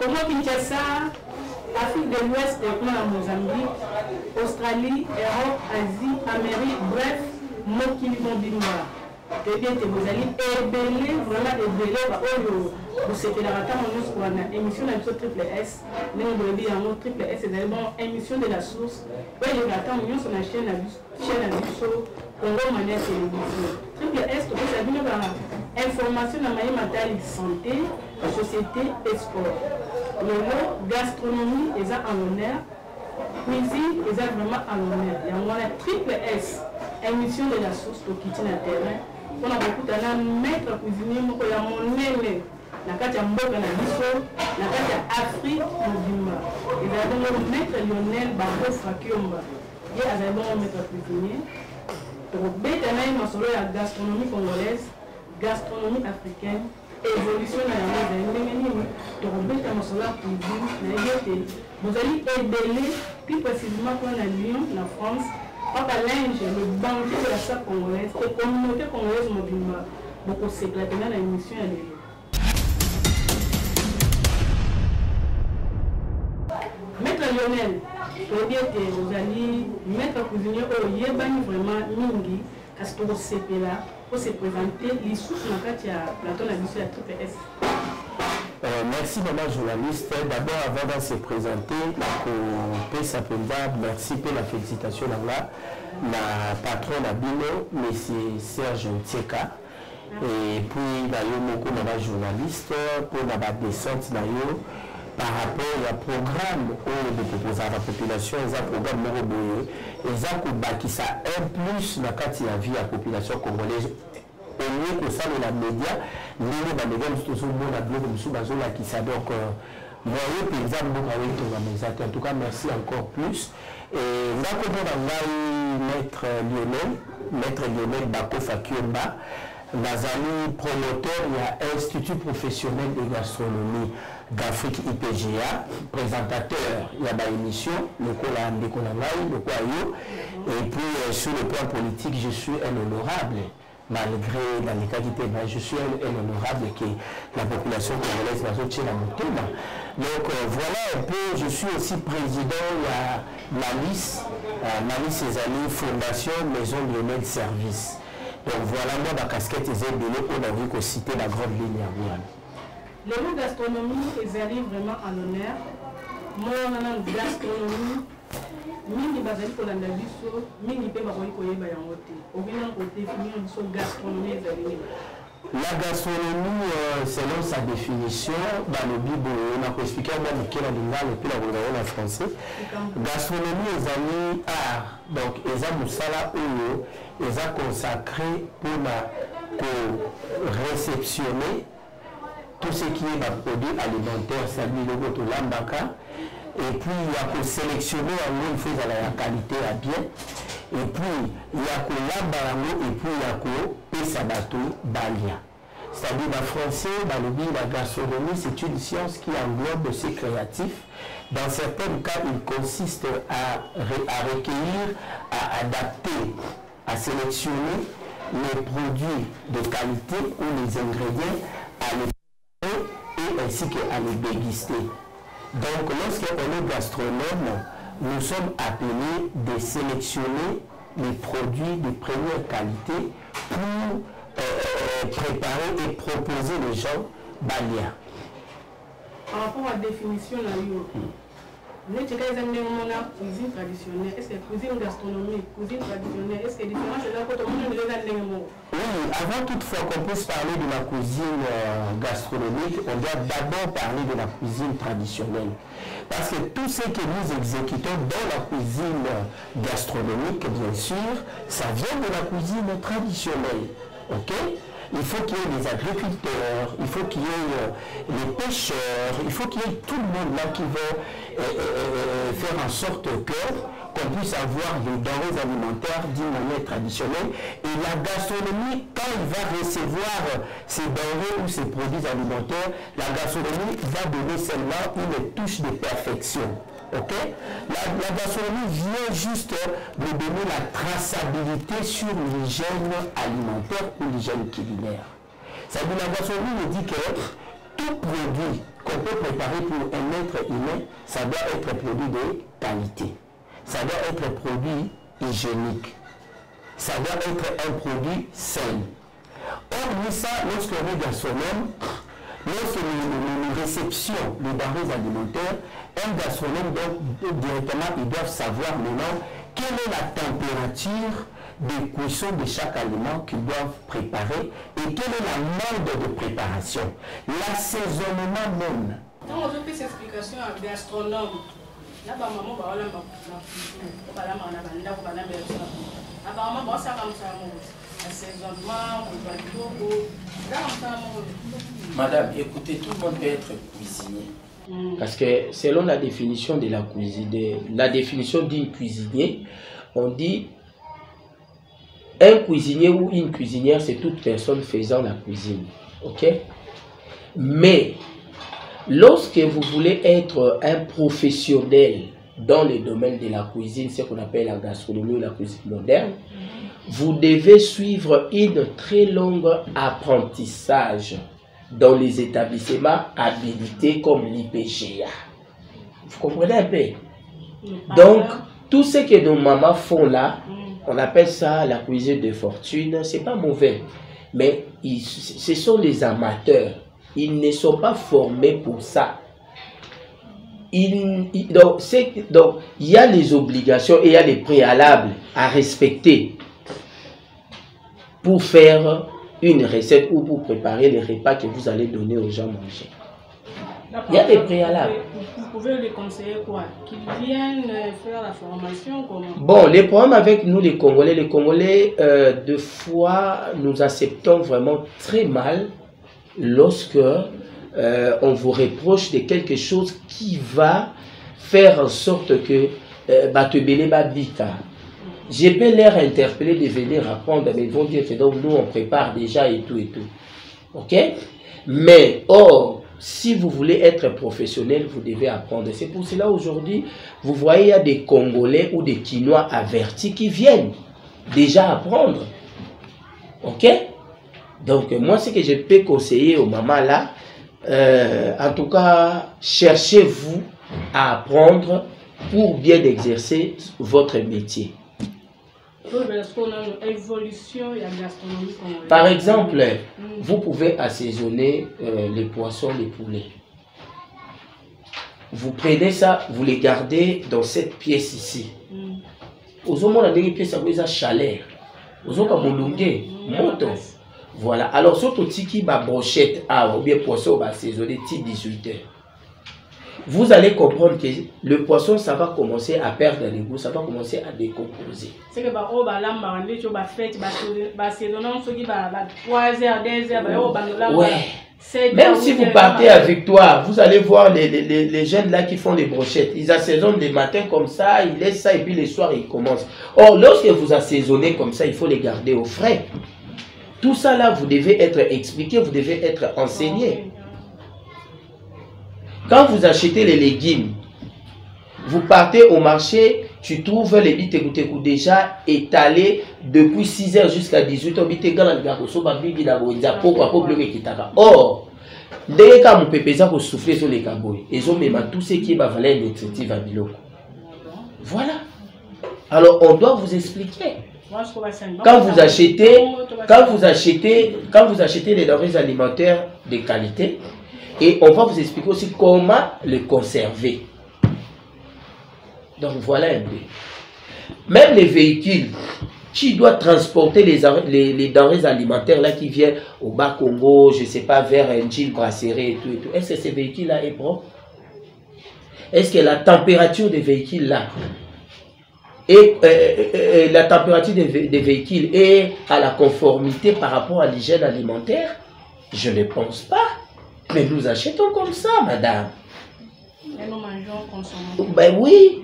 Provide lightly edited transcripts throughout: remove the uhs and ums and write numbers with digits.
Congo Kinshasa, Afrique de l'Ouest, Mozambique, Australie, Europe, Asie, Amérique, bref, Mokili Mobimba. Et bien, vous allez ébeler, vraiment ébeler, c'était la rata pour une émission de la triple S. Nous avons dit un mot triple S, c'est une émission de la source. Oui, les rata sur la chaîne à Congo Mania Télévision. Triple S, c'est une information dans la matérielle santé, société et sport. Le gastronomie est en l'honneur, cuisine est vraiment en l'honneur. Il y a une triple S, émission de la source au kitchen à terrain. On a beaucoup de maître cuisinier, il y a mon nez. La carte Mboka na biso, la carte Afrique Mobimba. Et là donc maître Lionel Bako Fakiomba. Il y a un maître cuisinier. Pour bétanaï masolo la gastronomie congolaise, gastronomie africaine, évolution dans la monde. Pour bétanaï masolo la cuisine, vous allez aider plus précisément pour la Lyon, la France. Papa Linge, le banquier de la salle congolaise, et communauté congolaise Mobimba. Beaucoup s'éclater dans l'émission. Maître Lionel, vous allez mettre cuisinier au Yébani vraiment mingi, parce que vous êtes là pour se présenter les sources dans le plateau de la mission à Triple S. Merci maman journaliste. D'abord avant de se présenter, on peut s'appeler merci pour la félicitation là, la patronne Abino, M. Serge Ntieka. Et puis d'ailleurs, mon journaliste pour la descente d'ailleurs. Par rapport au programme de proposer à la population, il y a un programme et il y a un plus dans la vie de la population congolaise. Au mieux que ça, les médias, nous avons qui ça donc, voyez par exemple, en tout cas, merci encore plus. Et là, maître Lionel Bako Fakiomba, Nazali promoteur, il y a Institut professionnel de gastronomie d'Afrique IPGA, présentateur, il y a une émission, le et puis sur le plan politique, je suis un honorable, malgré la légalité, je suis un honorable que la population congolaise va sortir la montée. Donc voilà un peu, je suis aussi président de la Malice Césalie Fondation Maison Lionel Service. Donc voilà, moi, ma casquette est de on a vu qu'on citait la grande ligne à Wuhan. Le mot gastronomie, ils arrivent vraiment à l'honneur. Moi, on a une gastronomie, mini bazali pour l'andabiso, mini pe bakoi koyeba yangote. Au bilan, on définit une gastronomie. La gastronomie, selon sa définition, dans le Bible, on a expliqué à moi quel animal et puis la français. Gastronomie, les amis, art. Donc, les amis, ça ils ont consacré pour réceptionner tout ce qui est produit alimentaire, c'est-à-dire le goût lambaka. Et puis, il y a pour sélectionner il faut la qualité à bien. Et puis, il y a que l'ambarango et puis il y a que Pesabato Balia. C'est-à-dire, en français, dans le bilan, la gastronomie, c'est une science qui englobe ces créatifs. Dans certains cas, il consiste à recueillir, à adapter, à sélectionner les produits de qualité ou les ingrédients, à les préparer et ainsi qu'à les déguster. Donc, lorsqu'on est gastronome, nous sommes appelés de sélectionner les produits de première qualité pour préparer et proposer les gens balia. Par rapport à la définition, nous avons cuisine traditionnelle. Est-ce que cuisine gastronomique, cuisine traditionnelle, est-ce que différent c'est là que tout le monde est. Oui, avant toutefois qu'on puisse parler de la cuisine gastronomique, on doit d'abord parler de la cuisine traditionnelle. Parce que tout ce que nous exécutons dans la cuisine gastronomique, bien sûr, ça vient de la cuisine traditionnelle. Ok? Il faut qu'il y ait les agriculteurs, il faut qu'il y ait les pêcheurs, il faut qu'il y ait tout le monde là qui va faire en sorte qu'on puisse avoir des denrées alimentaires d'une manière traditionnelle. Et la gastronomie, quand il va recevoir ces denrées ou ces produits alimentaires, la gastronomie va donner seulement une touche de perfection. Okay? La gastronomie vient juste de donner la traçabilité sur l'hygiène alimentaire ou l'hygiène culinaire. C'est-à-dire la gastronomie nous dit que tout produit qu'on peut préparer pour un être humain, ça doit être produit de qualité. Ça doit être produit hygiénique. Ça doit être un produit sain. Or, ça, lorsqu'on est gastronome, lorsque nous réceptions les denrées alimentaires, un gastronome, donc, directement, ils doivent savoir maintenant quelle est la température de cuisson de chaque aliment qu'ils doivent préparer et quelle est la mode de préparation, l'assaisonnement même. Donc, on fait cette explication à gastronome. Là, maman, on va Madame, écoutez, tout le monde peut être cuisinier. Parce que selon la définition de la cuisine, la définition d'une cuisinier, on dit un cuisinier ou une cuisinière, c'est toute personne faisant la cuisine. Ok? Mais lorsque vous voulez être un professionnel dans le domaine de la cuisine, ce qu'on appelle la gastronomie ou la cuisine moderne, vous devez suivre une très longue apprentissage dans les établissements habilités comme l'IPGA. Vous comprenez un peu? Donc, tout ce que nos mamans font là, on appelle ça la cuisine de fortune, c'est pas mauvais. Mais ce sont les amateurs. Ils ne sont pas formés pour ça. Donc, il y a les obligations et il y a les préalables à respecter pour faire une recette ou pour préparer les repas que vous allez donner aux gens manger. Il y a des préalables. Vous pouvez les conseiller quoi? Qu'ils viennent faire la formation? Comment? Bon, les problèmes avec nous les Congolais, de fois, nous acceptons vraiment très mal lorsque on vous reproche de quelque chose qui va faire en sorte que Batebele Babika. Je peux leur interpeller de venir apprendre, mais ils vont dire que donc nous on prépare déjà et tout et tout. Ok? Mais or, si vous voulez être professionnel, vous devez apprendre. C'est pour cela aujourd'hui, vous voyez, il y a des Congolais ou des Quinois avertis qui viennent déjà apprendre. Ok? Donc moi, ce que je peux conseiller aux mamans là, en tout cas, cherchez-vous à apprendre pour bien exercer votre métier. Par exemple, vous pouvez assaisonner les poissons, les poulets. Vous prenez ça, vous les gardez dans cette pièce ici. Aux hommes, on a des pièces à chaleur. Aux hommes, on monte. Voilà. Alors, surtout qui va brochette ou bien poisson va assaisonner 18 heures. Vous allez comprendre que le poisson, ça va commencer à perdre le goût, ça va commencer à décomposer. C'est que même si vous partez à Victoire, vous allez voir les jeunes là qui font des brochettes. Ils assaisonnent des matins comme ça, ils laissent ça et puis les soirs ils commencent. Or, lorsque vous assaisonnez comme ça, il faut les garder au frais. Tout ça là, vous devez être expliqué, vous devez être enseigné. Quand vous achetez les légumes, vous partez au marché, tu trouves les bitégoutégou déjà étalés depuis 6 h jusqu'à 18 h. Or, dès que vous pouvez souffler sur les cabots, ils ont même tout ce qui est valeur nutritive à biloko. Voilà. Alors, on doit vous expliquer. Quand vous achetez les denrées alimentaires de qualité, et on va vous expliquer aussi comment les conserver. Donc voilà un peu. Même les véhicules qui doivent transporter les denrées alimentaires là qui viennent au Bas-Congo, je ne sais pas, vers Njil, Brasserie et tout. Est-ce que ces véhicules-là est propre? Est-ce que la température des véhicules là et la température des véhicules est à la conformité par rapport à l'hygiène alimentaire? Je ne pense pas. Mais nous achetons comme ça, madame. Et nous mangeons, consommons. Ben oui.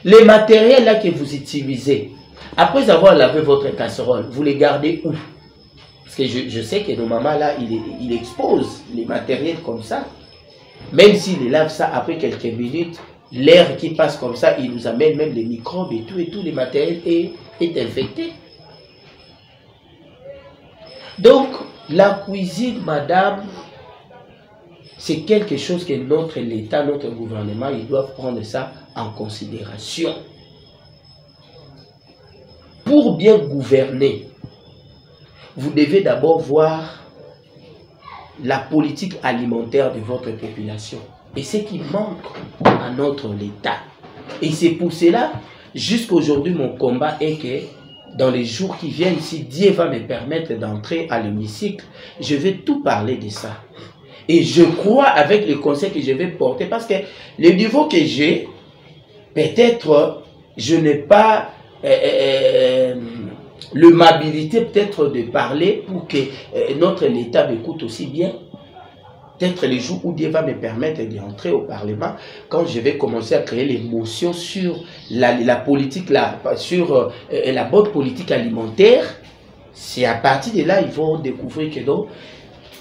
Les matériels là que vous utilisez, après avoir lavé votre casserole, vous les gardez où? Parce que je sais que nos mamans là, ils exposent les matériels comme ça. Même s'ils lavent ça après quelques minutes, l'air qui passe comme ça, il nous amène même les microbes et tout les matériels est infecté. Donc, la cuisine, madame, c'est quelque chose que notre l'État, notre gouvernement, ils doivent prendre ça en considération. Pour bien gouverner, vous devez d'abord voir la politique alimentaire de votre population et ce qui manque à notre État. Et c'est pour cela, jusqu'à aujourd'hui, mon combat est que dans les jours qui viennent, si Dieu va me permettre d'entrer à l'hémicycle, je vais tout parler de ça. Et je crois avec le conseil que je vais porter, parce que le niveau que j'ai, peut-être je n'ai pas l'amabilité peut-être de parler pour que notre État m'écoute aussi bien. Peut-être les jours où Dieu va me permettre d'entrer au Parlement, quand je vais commencer à créer l'émotion sur la politique, sur la bonne politique alimentaire, c'est à partir de là ils vont découvrir que donc,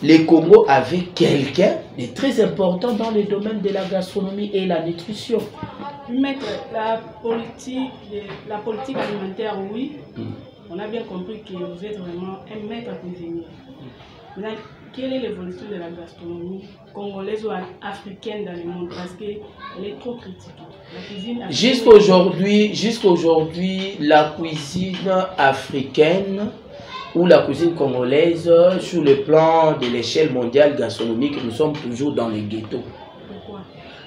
les Congo avaient quelqu'un de très important dans le domaine de la gastronomie et la nutrition. Maître, la politique alimentaire, oui, on a bien compris que vous êtes vraiment un maître cuisinier. Maintenant, quelle est l'évolution de la gastronomie congolaise ou africaine dans le monde? Parce qu'elle est trop critiquée. Jusqu'à aujourd'hui, la cuisine africaine ou la cuisine congolaise, sur le plan de l'échelle mondiale gastronomique, nous sommes toujours dans les ghettos. Pourquoi?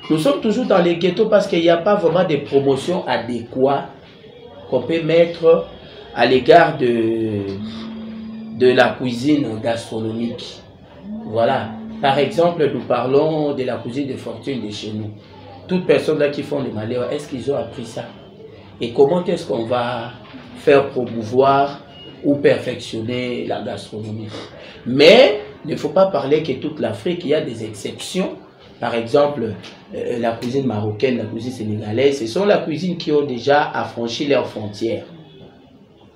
Nous sommes toujours dans les ghettos parce qu'il n'y a pas vraiment de promotion adéquate qu'on peut mettre à l'égard de la cuisine gastronomique. Voilà. Par exemple, nous parlons de la cuisine de fortune de chez nous. Toutes personnes là qui font les malheurs, est-ce qu'ils ont appris ça? Et comment est-ce qu'on va faire promouvoir ou perfectionner la gastronomie? Mais il ne faut pas parler que toute l'Afrique, il y a des exceptions. Par exemple, la cuisine marocaine, la cuisine sénégalaise, ce sont la cuisine qui ont déjà affranchi leurs frontières.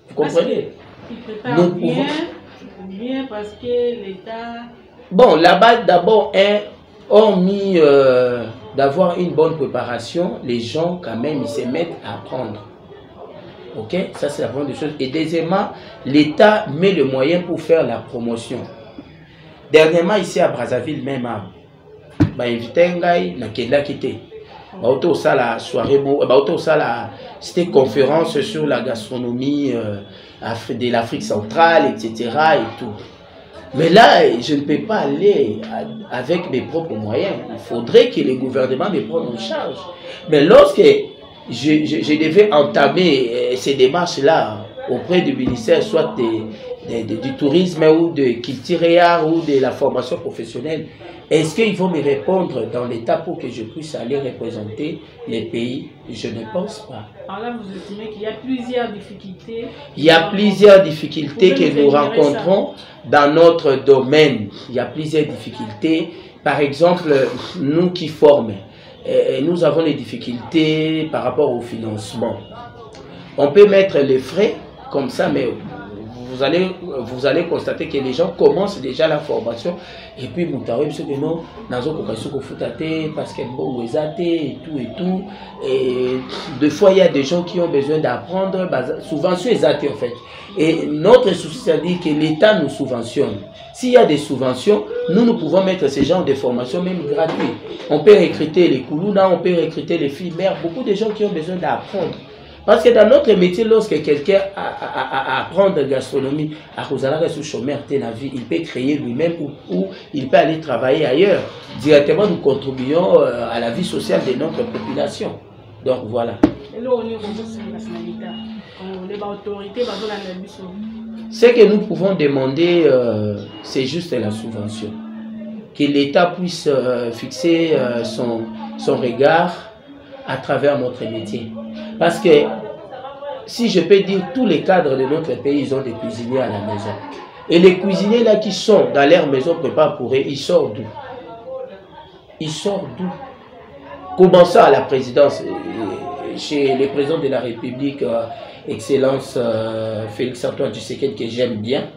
Vous comprenez? Ils préparent bien parce que l'État... Bon, là-bas, d'abord, ont mis d'avoir une bonne préparation. Les gens, quand même, ils se mettent à apprendre. Ok? Ça, c'est la première des choses. Et deuxièmement, l'État met le moyen pour faire la promotion. Dernièrement, ici à Brazzaville, même, c'était conférence sur la gastronomie de l'Afrique centrale, etc. et tout. Mais là, je ne peux pas aller avec mes propres moyens. Il faudrait que le gouvernement me prenne en charge. Mais lorsque je devais entamer ces démarches-là auprès du ministère, soit du tourisme ou de culture ou de la formation professionnelle, est-ce qu'ils vont me répondre dans l'État pour que je puisse aller représenter les pays? Je ne pense pas. Alors là, vous estimez qu'il y a plusieurs difficultés? Il y a plusieurs difficultés que nous rencontrons dans notre domaine. Il y a plusieurs difficultés. Par exemple, nous qui formons, nous avons des difficultés par rapport au financement. On peut mettre les frais comme ça, mais vous allez constater que les gens commencent déjà la formation et puis parce que bon, et tout. Et des fois, il y a des gens qui ont besoin d'apprendre, souvent sur les athées en fait. Et notre souci, c'est-à-dire que l'État nous subventionne. S'il y a des subventions, nous pouvons mettre ces gens de formation même gratuits. On peut recruter les Koulouna, on peut recruter les filles mères, beaucoup de gens qui ont besoin d'apprendre. Parce que dans notre métier, lorsque quelqu'un apprend de gastronomie, il peut créer lui-même ou il peut aller travailler ailleurs. Directement, nous contribuons à la vie sociale de notre population. Donc voilà. Ce que nous pouvons demander, c'est juste la subvention. Que l'État puisse fixer son regard à travers notre métier. Parce que, si je peux dire, tous les cadres de notre pays, ils ont des cuisiniers à la maison. Et les cuisiniers là qui sont dans leur maison préparent pour eux, ils sortent d'où? Ils sortent d'où? Commençons à la présidence, chez le président de la République, Excellence Félix Antoine Tshisekedi, que j'aime bien,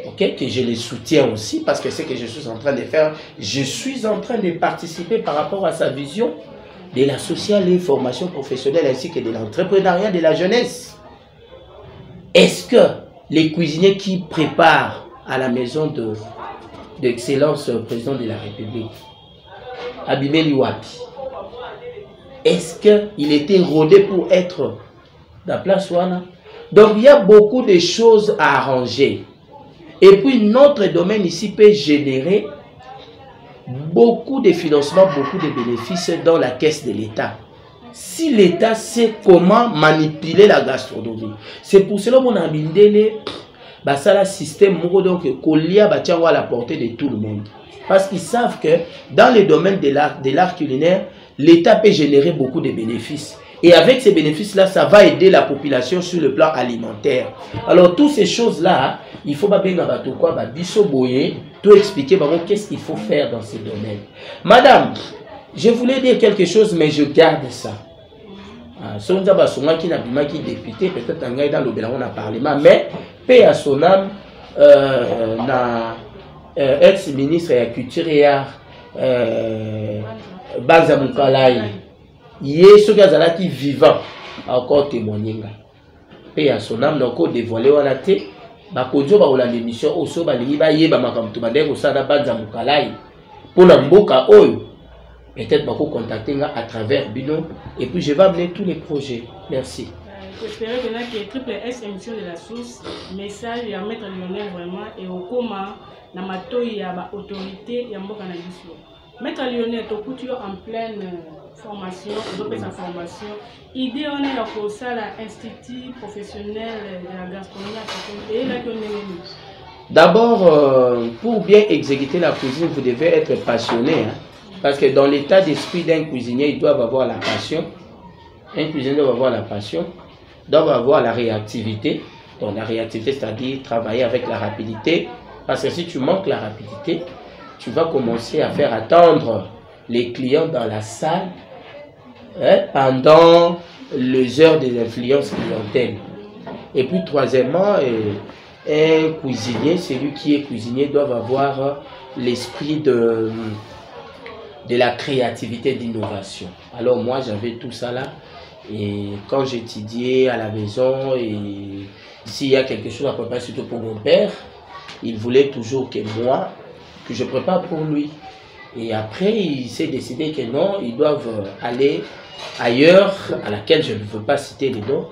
okay, que je les soutiens aussi, parce que c'est ce que je suis en train de faire. Je suis en train de participer par rapport à sa vision de la sociale et formation professionnelle ainsi que de l'entrepreneuriat de la jeunesse. Est-ce que les cuisiniers qui préparent à la maison d'Excellence président de la République, Abimeli Wapi. Est-ce qu'il était rodé pour être dans la place Wana? Donc il y a beaucoup de choses à arranger. Et puis notre domaine ici peut générer beaucoup de financements, beaucoup de bénéfices dans la caisse de l'État. Si l'État sait comment manipuler la gastronomie. C'est pour cela qu'on a mindé le système donc à la portée de tout le monde. Parce qu'ils savent que dans le domaine de l'art culinaire, l'État peut générer beaucoup de bénéfices. Et avec ces bénéfices-là, ça va aider la population sur le plan alimentaire. Alors, toutes ces choses-là, il faut pas bien tout expliquer qu'est-ce qu'il faut faire dans ces domaines. Madame, je voulais dire quelque chose, mais je garde ça. Si on a qui député, peut-être dans le on a parlé, mais paix à son âme, ex-ministre de la Culture et Art, Banza Moukalai. Il est ce gars qui vivant encore témoigner. Paix à son âme, donc dévoilé on a été. Bakodio ba ola l'émission oso ba liba yeba makamto bandeko sana Banza Moukalai. Pour la mboka oyo. Peut-être bako contacter à travers Bino et puis je vais amener tous les projets. Merci. J'espère que là que Triple S émission de la source message et à mettre Lionel vraiment et au coma na matoi ya ba autorité ya mboka na biso. Mettre Lionel to couture en pleine formation, on sa formation. Idée on est pour ça l'institut professionnel de la gastronomie et la gastronomie. D'abord pour bien exécuter la cuisine, vous devez être passionné hein? Parce que dans l'état d'esprit d'un cuisinier, il doit avoir la passion. Un cuisinier doit avoir la passion, doit avoir la réactivité. Donc la réactivité, c'est-à-dire travailler avec la rapidité. Parce que si tu manques la rapidité, tu vas commencer à faire attendre les clients dans la salle hein, pendant les heures des influences clientèle. Et puis troisièmement, un cuisinier, celui qui est cuisinier, doit avoir l'esprit de la créativité d'innovation. Alors moi j'avais tout ça là et quand j'étudiais à la maison et s'il y a quelque chose à préparer surtout pour mon père, il voulait toujours que moi, que je prépare pour lui. Et après il s'est décidé que non, ils doivent aller ailleurs, à laquelle je ne veux pas citer les noms.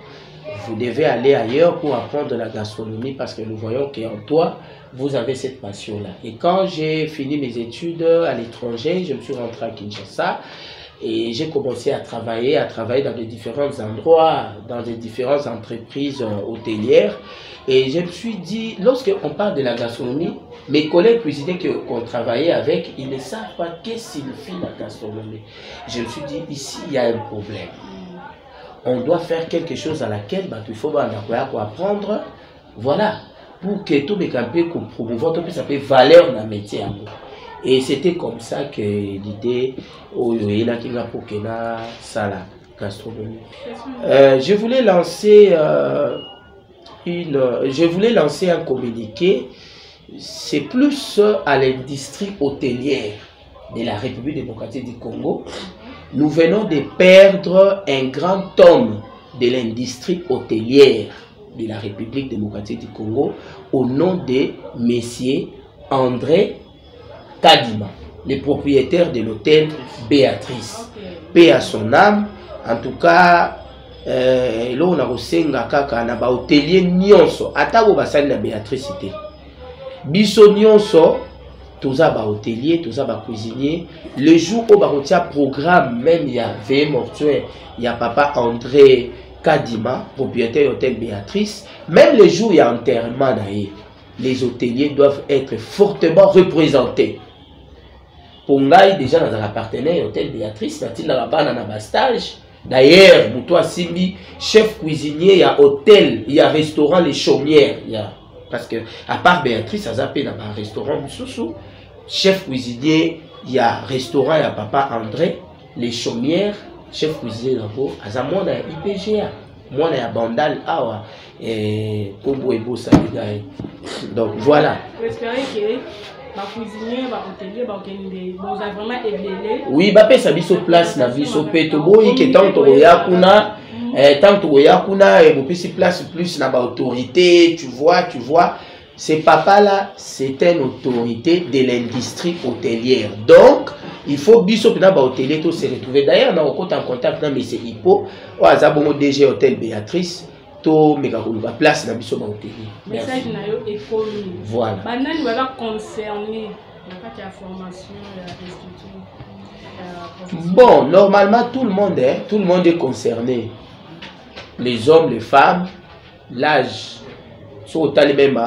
Vous devez aller ailleurs pour apprendre la gastronomie parce que nous voyons qu'en toi, vous avez cette passion-là. Et quand j'ai fini mes études à l'étranger, je me suis rentré à Kinshasa et j'ai commencé à travailler dans de différents endroits, dans de différentes entreprises hôtelières. Et je me suis dit, lorsqu'on parle de la gastronomie, mes collègues cuisiniers qu'on travaillait avec, ils ne savent pas qu'est-ce qu'il fait la gastronomie. Je me suis dit, ici, il y a un problème. On doit faire quelque chose à laquelle il faut apprendre. Voilà. Pour que tout le campé qu'on promouvoit, tout ça peut valeur dans le métier. Et c'était comme ça que l'idée, gastronomie. Je voulais lancer un communiqué. C'est plus à l'industrie hôtelière de la République démocratique du Congo. Nous venons de perdre un grand homme de l'industrie hôtelière de la République démocratique du Congo au nom de Monsieur André Kadima, le propriétaire de l'hôtel Béatrice. Paix à son âme. En tout cas, là on a reçu un hôtelier nyonso. Atako basali na Béatrice ité. Biso nyonso. Tous les hôteliers, tous les cuisiniers. Le jour où on a un programme, même il y a veillée mortuaire, il y a papa André Kadima, propriétaire de l'hôtel Béatrice. Même le jour où il y a enterrement, les hôteliers doivent être fortement représentés. Pour moi, déjà dans un partenaire hôtel Béatrice, il y a un stage. D'ailleurs, pour toi, Simbi, chef cuisinier, il y a hôtel, il y a restaurant Les Chaumières. Parce que, à part Béatrice, ça s'appelle dans un restaurant Moussoussou. Chef cuisinier, il y a restaurant, il y a papa André, Les Chaumières, chef cuisinier d'abord. À ça, moi, on a IPGA. Moi, on a Bandal, Awa, et Kobo et Bossa. Donc, voilà. J'espère que ma cuisinier, ma hôtelier, ma vraiment élevé. Oui, bah, ça biso place, na biso petobo, qui est tant que Yakuna et beaucoup place plus na ba autorité, tu vois, ce papa là, c'est une autorité de l'industrie hôtelière. Donc, il faut biso pena ba hôtelier to se retrouver. D'ailleurs on a en contact na monsieur Hippo o azabongo DG hôtel Béatrice to meka ko ba place na biso ba hôtelier. Message na yo économie. Voilà. Banani wala concerné na kati ya formation ya institut. Bon, normalement tout le monde est concerné. Les hommes, les femmes, l'âge. Sur même,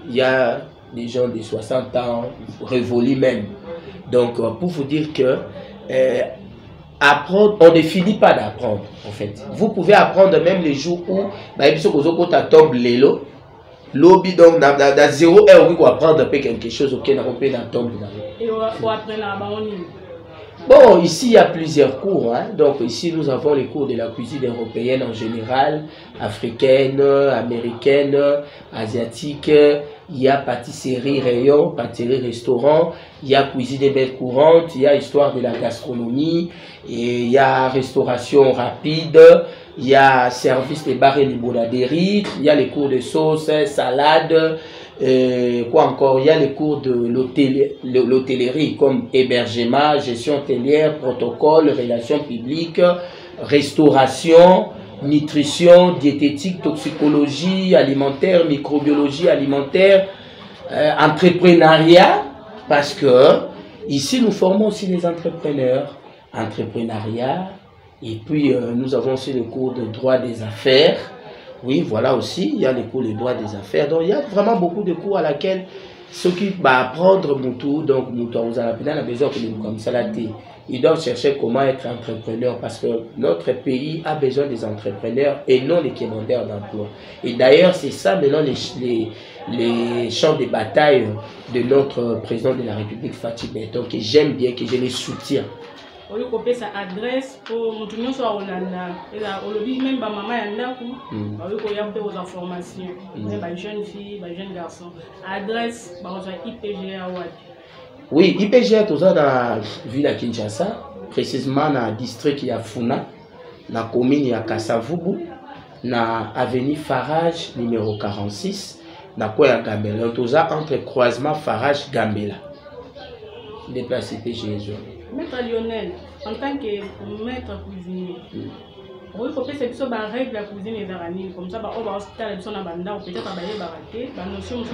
il y a des gens de 60 ans, révolus même. Donc, pour vous dire que apprendre, on ne finit pas d'apprendre, en fait. Vous pouvez apprendre même les jours où, tombe l'élo, lobby donc dans 0 heure, vous pouvez apprendre quelque chose, ok, dans tombe. Et on apprend à Bon, ici il y a plusieurs cours, hein. Donc ici nous avons les cours de la cuisine européenne en général, africaine, américaine, asiatique, il y a pâtisserie rayon, pâtisserie restaurant, il y a cuisine belle courante, il y a histoire de la gastronomie, et il y a restauration rapide, il y a service de bar et limonadérie, il y a les cours de sauce, salade, quoi encore, il y a les cours de l'hôtellerie comme hébergement, gestion hôtelière, protocole, relations publiques, restauration, nutrition, diététique, toxicologie alimentaire, microbiologie alimentaire, entrepreneuriat, parce que ici nous formons aussi les entrepreneurs, entrepreneuriat, et puis nous avons aussi le cours de droit des affaires. Oui, voilà aussi, il y a les cours de droit des affaires. Donc, il y a vraiment beaucoup de cours à laquelle ceux qui vont apprendre Moutou, donc Moutou, on a besoin de comme ça, ils doivent chercher comment être entrepreneur parce que notre pays a besoin des entrepreneurs et non les demandeurs d'emploi. Et d'ailleurs, c'est ça maintenant les champs de bataille de notre président de la République, Fatih Benton, que j'aime bien, que je les soutiens. On lui copie sa adresse pour nous soit Olanda et là on lui même ba maman yanda ku on lui copie aux informations même ba jeune fille ba jeune garçon adresse ba on IPGA Awad. Oui, IPGA tout ça dans ville à Kinshasa, précisément dans le district ya Funa, na commune ya Kasavubu, na avenue Farage numéro 46, na quoi ya Gambela, tout ça entre croisement Farage Gambela. Déplacé IPGA. Maître Lionel, en tant que maître cuisinier, il faut que c'est une règle de la cuisine et de comme ça, on va hospital et on va peut-être travailler baraté, la notion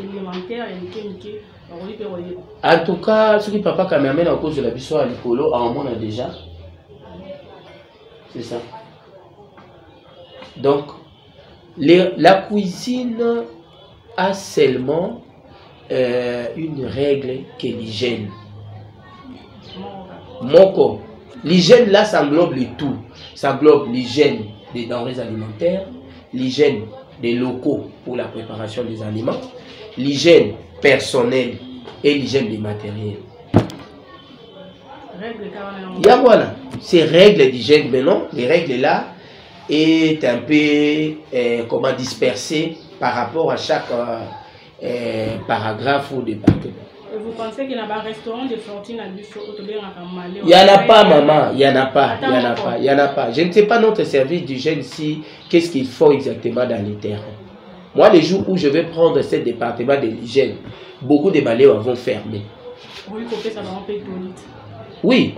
élémentaire et en tout cas, ce qui papa quand même à cause de la bisou à l'icolo, en monde déjà. C'est ça. Donc, la cuisine a seulement une règle qui est l'hygiène. Moko. L'hygiène là, ça englobe le tout. Ça englobe l'hygiène des denrées alimentaires, l'hygiène des locaux pour la préparation des aliments, l'hygiène personnelle et l'hygiène des matériels. Il y a voilà, ces règles d'hygiène maintenant, les règles là est un peu comment dispersées par rapport à chaque paragraphe ou département. Et vous pensez qu'il y a un restaurant de Fortune à Bissau? Il n'y en a pas, maman. Il n'y en a pas. Il n'y en a pas. Il n'y en a pas. Je ne sais pas notre service d'hygiène si qu'est-ce qu'il faut exactement dans les terrains. Moi, les jours où je vais prendre ce département de l'hygiène, beaucoup de balais vont fermer. Oui.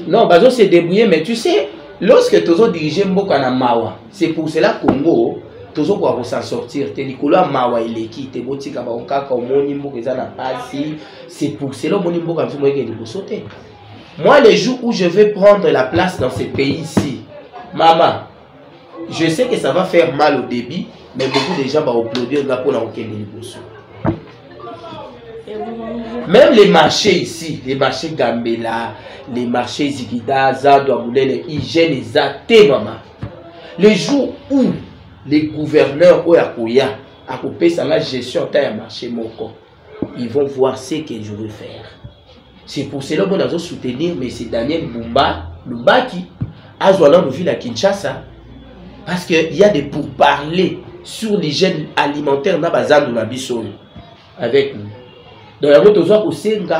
Non, Bazo s'est débrouillé, mais tu sais, lorsque tu as dirigé Mbokana Mawa, c'est pour cela que Congo. Toujours pour s'en sortir, c'est pour cela que moi, les jours où je vais prendre la place dans ce pays-ci, maman, je sais que ça va faire mal au débit, mais beaucoup de gens vont applaudir pour la même les marchés ici, les marchés Gambela, les marchés Zigida, Zado, Aboulé, hygiène et Zate, maman. Les jours où les gouverneurs ou Akoya, à couper ça la gestion de marché Moko, ils vont voir ce que je veux faire. C'est pour cela que nous allons soutenir M. Daniel Lubaki, à Zoualan de ville à Kinshasa, parce qu'il y a des pourparlers sur l'hygiène alimentaire dans bazan de la Bissau avec nous. Donc, il y a d'autres aussi, nous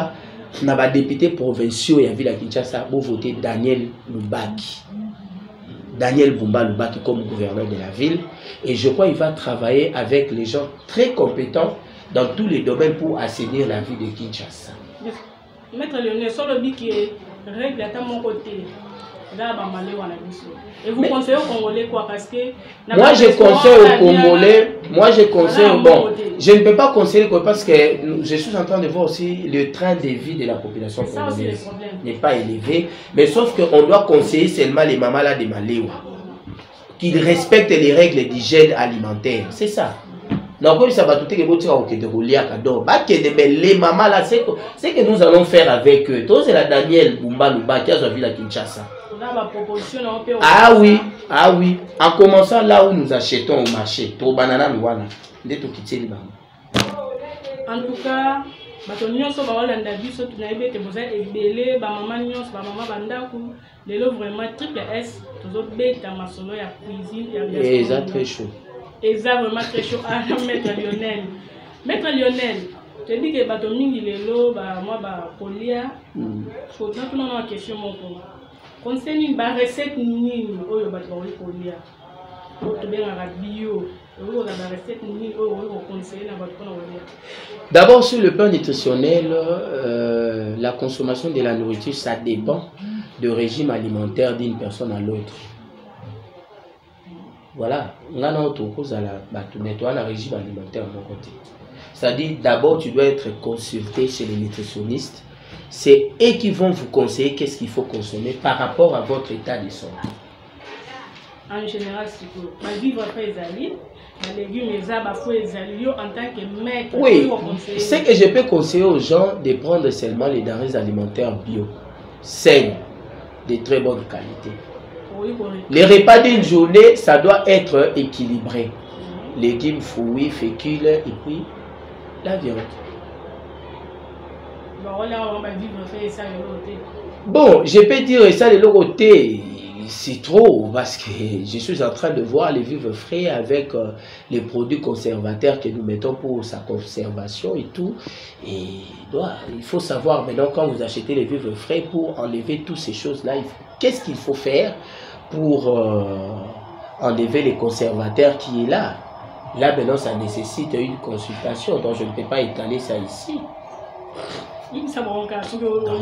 avons député provinciaux et à ville à Kinshasa pour voter Daniel Lubaki. Daniel Bumba Lubaki comme gouverneur de la ville, et je crois qu'il va travailler avec les gens très compétents dans tous les domaines pour assainir la vie de Kinshasa. Maître Lionel, sur le bic qui est règle à mon côté. Et vous conseillez aux Congolais quoi? Parce que moi je conseille aux Congolais, bon, je ne peux pas conseiller quoi parce que je suis en train de voir aussi le train de vie de la population congolaise n'est pas élevé, mais sauf qu'on doit conseiller seulement les mamans là de Maléwa, qu'ils respectent les règles d'hygiène alimentaire, c'est ça. Donc, ça va tout les mamans là, c'est que nous allons faire avec eux. C'est la Daniel Bumba Luba qui a vu la Kinshasa. Ah oui, en commençant là où nous achetons au marché, pour banana Luana, de tout quitter les mamans. En tout cas, triple S, et ça très chaud. Et ça vraiment très chaud à Maître Lionel. Maître Lionel, tu dis que Batomingi Lelo, moi, Polia, faut que nous avons une question. Concernant une recette, nous avons Polia. D'abord, sur le plan nutritionnel, la consommation de la nourriture, ça dépend du régime alimentaire d'une personne à l'autre. Voilà, on a notre cause à la régime alimentaire de mon côté. C'est-à-dire, d'abord, tu dois être consulté chez les nutritionnistes. C'est eux qui vont vous conseiller qu'est-ce qu'il faut consommer par rapport à votre état de santé. En général, c'est que vivre après les alliés, les légumes, les arbres, les alliés en tant que maître. Oui, c'est que je peux conseiller aux gens de prendre seulement les denrées alimentaires bio, saines, de très bonne qualité. Les repas d'une journée, ça doit être équilibré. Légumes, fruits, fécules et puis la viande. Bon, je peux dire ça de l'autre côté, c'est trop parce que je suis en train de voir les vivres frais avec les produits conservateurs que nous mettons pour sa conservation et tout. Et il faut savoir maintenant quand vous achetez les vivres frais pour enlever toutes ces choses-là, qu'est-ce qu'il faut faire pour enlever les conservateurs qui est là. Là maintenant ça nécessite une consultation, donc je ne peux pas étaler ça ici.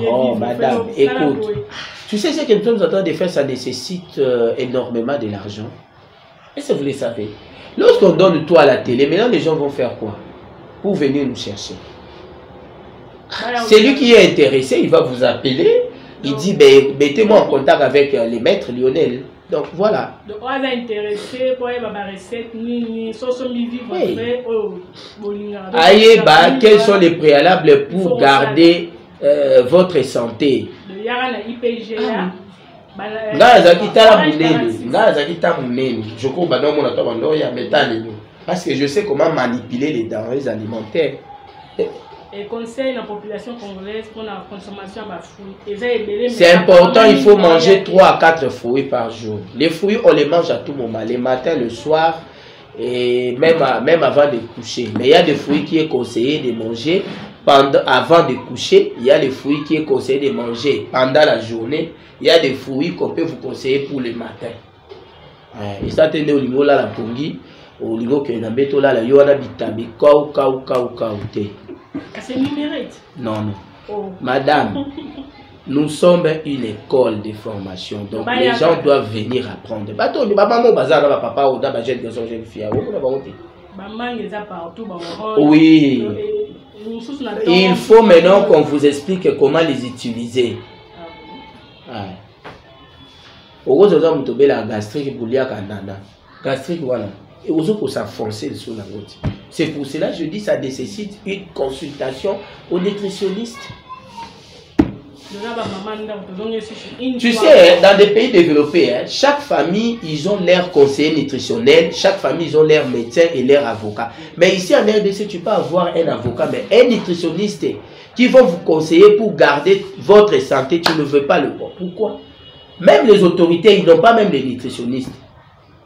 Non, madame, écoute, tu sais ce que nous sommes en train de faire, ça nécessite énormément de l'argent. Est-ce que vous le savez? Lorsqu'on donne tout à la télé, maintenant les gens vont faire quoi? Pour venir nous chercher. Celui qui est intéressé, il va vous appeler. Il dit, ben, mettez-moi en contact avec les maîtres Lionel. Donc voilà. Donc on est intéressé pour avoir des recettes, quels sont les préalables pour garder votre santé? Parce que je sais comment manipuler les denrées alimentaires. Et conseille la population congolaise pour la consommation de fruits. C'est important, il faut manger 3 à 4 fruits par jour. Les fruits, on les mange à tout moment, le matin, le soir, et même avant de coucher. Mais il y a des fruits qui est conseillé de manger avant de coucher. Il y a des fruits qui est conseillé de manger pendant la journée. Il y a des fruits qu'on peut vous conseiller pour le matin. Et ça, c'est au niveau là, la pongi, au niveau que la béto là, la yoana bitabi, kau. C'est numérique. Non. Oh. Madame, nous sommes une école de formation. Donc les gens doivent venir apprendre. Oui. Il faut maintenant qu'on vous explique comment les utiliser. Gastrique, voilà. Et aux autres, ça forcer sur la route. C'est pour cela que je dis que ça nécessite une consultation au nutritionniste. Tu sais, dans des pays développés, chaque famille, ils ont leur conseiller nutritionnel, chaque famille, ils ont leur médecin et leur avocat. Mais ici en RDC, tu peux avoir un avocat, mais un nutritionniste qui va vous conseiller pour garder votre santé, tu ne veux pas le voir. Pourquoi? Même les autorités, ils n'ont pas même les nutritionnistes.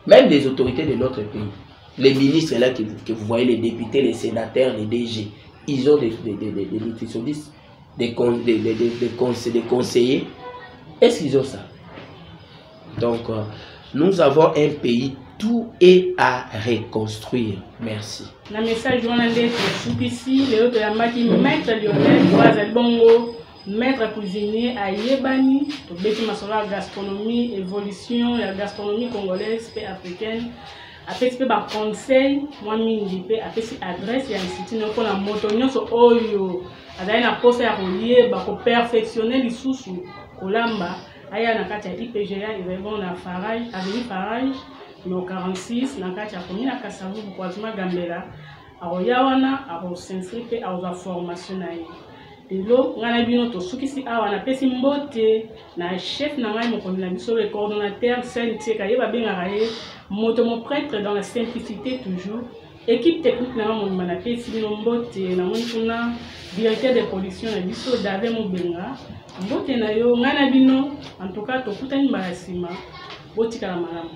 Même les autorités de notre pays, les ministres là que vous voyez, les députés, les sénateurs, les DG, ils ont des nutritionnistes, des conseillers. Est-ce qu'ils ont ça? Donc, nous avons un pays, tout est à reconstruire. Merci. Le message journaliste ici, les autres qui mettent Lionel, maître cuisinier à Yébani, to beti masola gastronomie, évolution, la gastronomie congolaise, paix africaine, après tu peux ba conseil, moi mingi pe après si adresse ya institut no la motonyo so oyo, adai na poste ya relier ba ko perfectionner lisusu kolamba, aya na kati ya IPGA irébon na Farage, avenue Farage, no 46 na kati ya commune ya Kasavu croisement Gambela, aroya wana aro s'inscrire pe a formation na ye. Delo ngana bino to sukisi awa na pesi mbote na chef na ngai mokondi na biso le coordonnateur CNT kayeba benga ye moto mo prêtre dans la simplicité toujours équipe technique na mo na pesi bino mbote na moni kuna directeur de production na biso David Mobenga mbote na yo ngana bino en tout cas to kutani mbala sima botika la malamu.